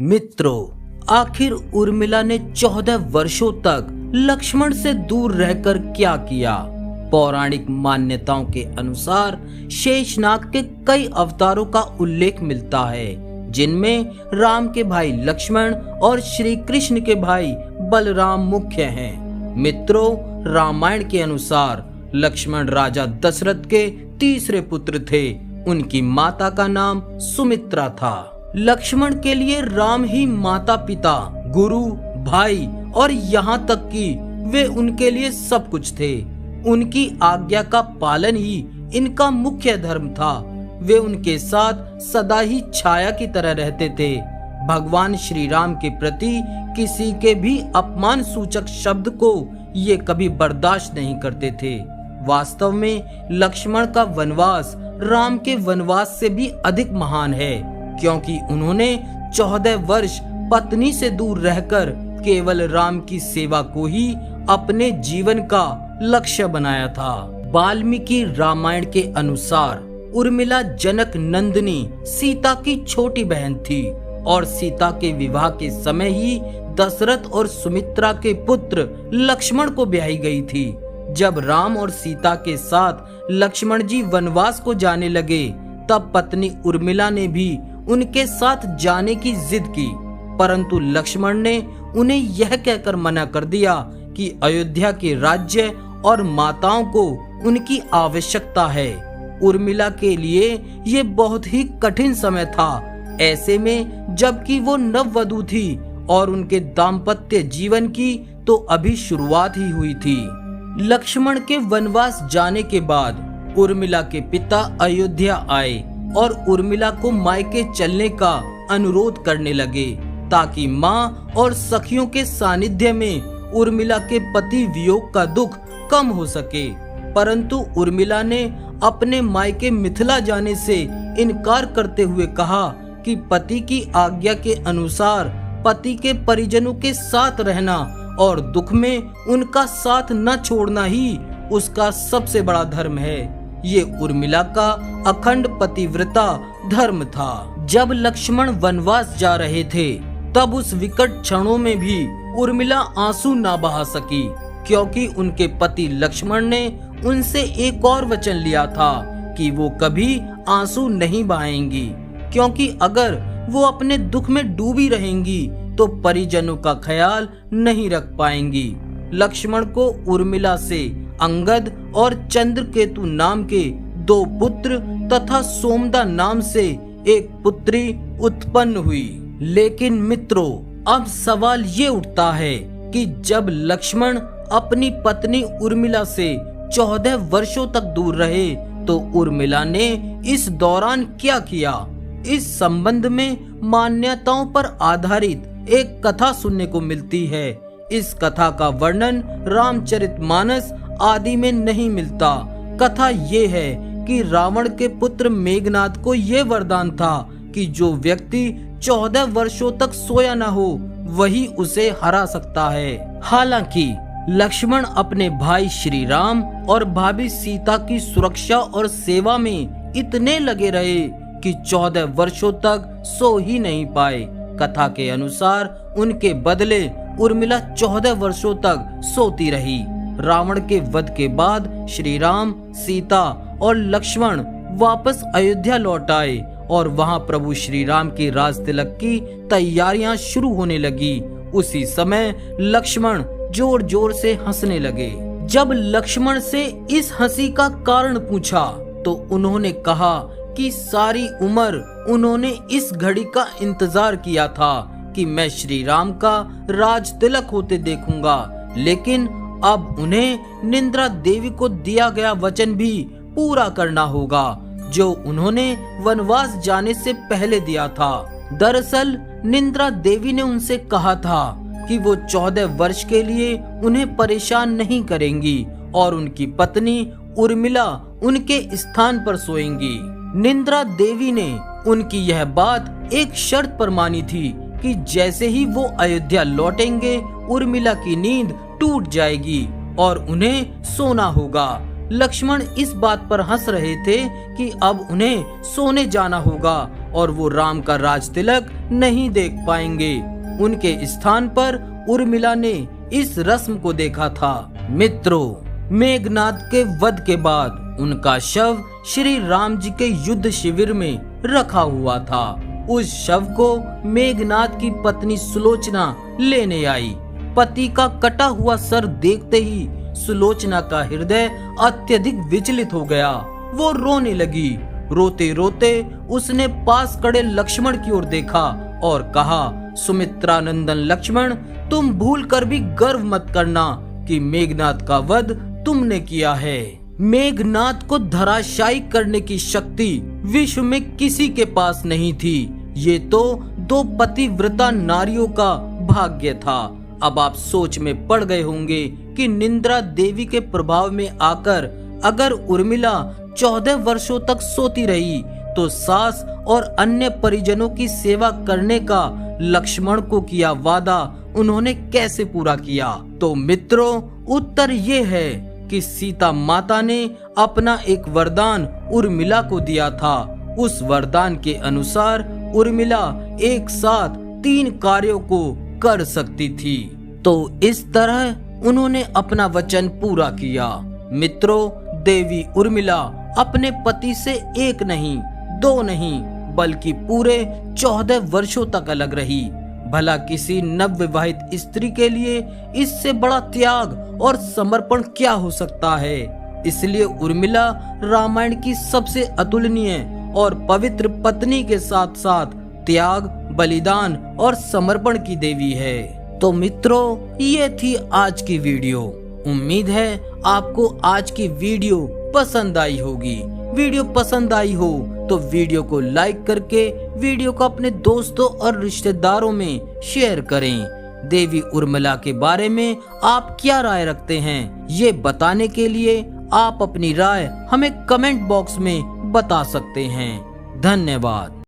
मित्रों, आखिर उर्मिला ने 14 वर्षों तक लक्ष्मण से दूर रहकर क्या किया? पौराणिक मान्यताओं के अनुसार शेषनाग के कई अवतारों का उल्लेख मिलता है, जिनमें राम के भाई लक्ष्मण और श्री कृष्ण के भाई बलराम मुख्य हैं। मित्रों, रामायण के अनुसार लक्ष्मण राजा दशरथ के तीसरे पुत्र थे। उनकी माता का नाम सुमित्रा था। लक्ष्मण के लिए राम ही माता पिता, गुरु, भाई और यहाँ तक कि वे उनके लिए सब कुछ थे। उनकी आज्ञा का पालन ही इनका मुख्य धर्म था। वे उनके साथ सदा ही छाया की तरह रहते थे। भगवान श्री राम के प्रति किसी के भी अपमान सूचक शब्द को ये कभी बर्दाश्त नहीं करते थे। वास्तव में लक्ष्मण का वनवास राम के वनवास से भी अधिक महान है, क्योंकि उन्होंने 14 वर्ष पत्नी से दूर रहकर केवल राम की सेवा को ही अपने जीवन का लक्ष्य बनाया था। वाल्मीकि रामायण के अनुसार उर्मिला जनक नंदिनी सीता की छोटी बहन थी और सीता के विवाह के समय ही दशरथ और सुमित्रा के पुत्र लक्ष्मण को ब्याही गई थी। जब राम और सीता के साथ लक्ष्मण जी वनवास को जाने लगे, तब पत्नी उर्मिला ने भी उनके साथ जाने की जिद की, परंतु लक्ष्मण ने उन्हें यह कहकर मना कर दिया कि अयोध्या के राज्य और माताओं को उनकी आवश्यकता है। उर्मिला के लिए ये बहुत ही कठिन समय था। ऐसे में जबकि वो नववधू थी और उनके दाम्पत्य जीवन की तो अभी शुरुआत ही हुई थी। लक्ष्मण के वनवास जाने के बाद उर्मिला के पिता अयोध्या आए और उर्मिला को मायके चलने का अनुरोध करने लगे, ताकि माँ और सखियों के सानिध्य में उर्मिला के पति वियोग का दुख कम हो सके। परंतु उर्मिला ने अपने मायके मिथिला जाने से इनकार करते हुए कहा कि पति की आज्ञा के अनुसार पति के परिजनों के साथ रहना और दुख में उनका साथ न छोड़ना ही उसका सबसे बड़ा धर्म है। ये उर्मिला का अखंड पतिव्रता धर्म था। जब लक्ष्मण वनवास जा रहे थे, तब उस विकट क्षणों में भी उर्मिला आंसू ना बहा सकी, क्योंकि उनके पति लक्ष्मण ने उनसे एक और वचन लिया था कि वो कभी आंसू नहीं बहाएंगी, क्योंकि अगर वो अपने दुख में डूबी रहेंगी तो परिजनों का ख्याल नहीं रख पाएंगी। लक्ष्मण को उर्मिला से अंगद और चंद्रकेतु नाम के 2 पुत्र तथा सोमदा नाम से एक पुत्री उत्पन्न हुई। लेकिन मित्रों, अब सवाल ये उठता है कि जब लक्ष्मण अपनी पत्नी उर्मिला से 14 वर्षों तक दूर रहे, तो उर्मिला ने इस दौरान क्या किया? इस संबंध में मान्यताओं पर आधारित एक कथा सुनने को मिलती है। इस कथा का वर्णन रामचरितमानस आदि में नहीं मिलता। कथा ये है कि रावण के पुत्र मेघनाद को ये वरदान था कि जो व्यक्ति 14 वर्षों तक सोया न हो, वही उसे हरा सकता है। हालांकि लक्ष्मण अपने भाई श्री राम और भाभी सीता की सुरक्षा और सेवा में इतने लगे रहे कि 14 वर्षों तक सो ही नहीं पाए। कथा के अनुसार उनके बदले उर्मिला 14 वर्षों तक सोती रही। रावण के वध के बाद श्री राम, सीता और लक्ष्मण वापस अयोध्या लौट आए और वहां प्रभु श्री राम की राज तिलक की तैयारियां शुरू होने लगी। उसी समय लक्ष्मण जोर जोर से हंसने लगे। जब लक्ष्मण से इस हंसी का कारण पूछा, तो उन्होंने कहा कि सारी उम्र उन्होंने इस घड़ी का इंतजार किया था कि मैं श्री राम का राज तिलक होते देखूंगा, लेकिन अब उन्हें निंद्रा देवी को दिया गया वचन भी पूरा करना होगा, जो उन्होंने वनवास जाने से पहले दिया था। दरअसल निंद्रा देवी ने उनसे कहा था कि वो 14 वर्ष के लिए उन्हें परेशान नहीं करेंगी और उनकी पत्नी उर्मिला उनके स्थान पर सोएंगी। निंद्रा देवी ने उनकी यह बात एक शर्त पर मानी थी कि जैसे ही वो अयोध्या लौटेंगे, उर्मिला की नींद टूट जाएगी और उन्हें सोना होगा। लक्ष्मण इस बात पर हंस रहे थे कि अब उन्हें सोने जाना होगा और वो राम का राज तिलक नहीं देख पाएंगे। उनके स्थान पर उर्मिला ने इस रस्म को देखा था। मित्रों, मेघनाद के वध के बाद उनका शव श्री राम जी के युद्ध शिविर में रखा हुआ था। उस शव को मेघनाद की पत्नी सुलोचना लेने आई। पति का कटा हुआ सर देखते ही सुलोचना का हृदय अत्यधिक विचलित हो गया। वो रोने लगी। रोते रोते उसने पास खड़े लक्ष्मण की ओर देखा और कहा, सुमित्रा नंदन लक्ष्मण, तुम भूल कर भी गर्व मत करना कि मेघनाद का वध तुमने किया है। मेघनाद को धराशायी करने की शक्ति विश्व में किसी के पास नहीं थी। ये तो दो पतिव्रता नारियों का भाग्य था। अब आप सोच में पड़ गए होंगे कि निंद्रा देवी के प्रभाव में आकर अगर उर्मिला 14 वर्षों तक सोती रही तो सास और अन्य परिजनों की सेवा करने का लक्ष्मण को किया वादा उन्होंने कैसे पूरा किया। तो मित्रों, उत्तर ये है कि सीता माता ने अपना एक वरदान उर्मिला को दिया था। उस वरदान के अनुसार उर्मिला एक साथ 3 कार्यों को कर सकती थी। तो इस तरह उन्होंने अपना वचन पूरा किया। मित्रों, देवी उर्मिला अपने पति से 1 नहीं 2 नहीं बल्कि पूरे 14 वर्षों तक अलग रही। भला किसी नवविवाहित स्त्री के लिए इससे बड़ा त्याग और समर्पण क्या हो सकता है। इसलिए उर्मिला रामायण की सबसे अतुलनीय और पवित्र पत्नी के साथ साथ त्याग, बलिदान और समर्पण की देवी है। तो मित्रों, ये थी आज की वीडियो। उम्मीद है आपको आज की वीडियो पसंद आई होगी। वीडियो पसंद आई हो तो वीडियो को लाइक करके वीडियो को अपने दोस्तों और रिश्तेदारों में शेयर करें। देवी उर्मिला के बारे में आप क्या राय रखते हैं, ये बताने के लिए आप अपनी राय हमें कमेंट बॉक्स में बता सकते हैं। धन्यवाद।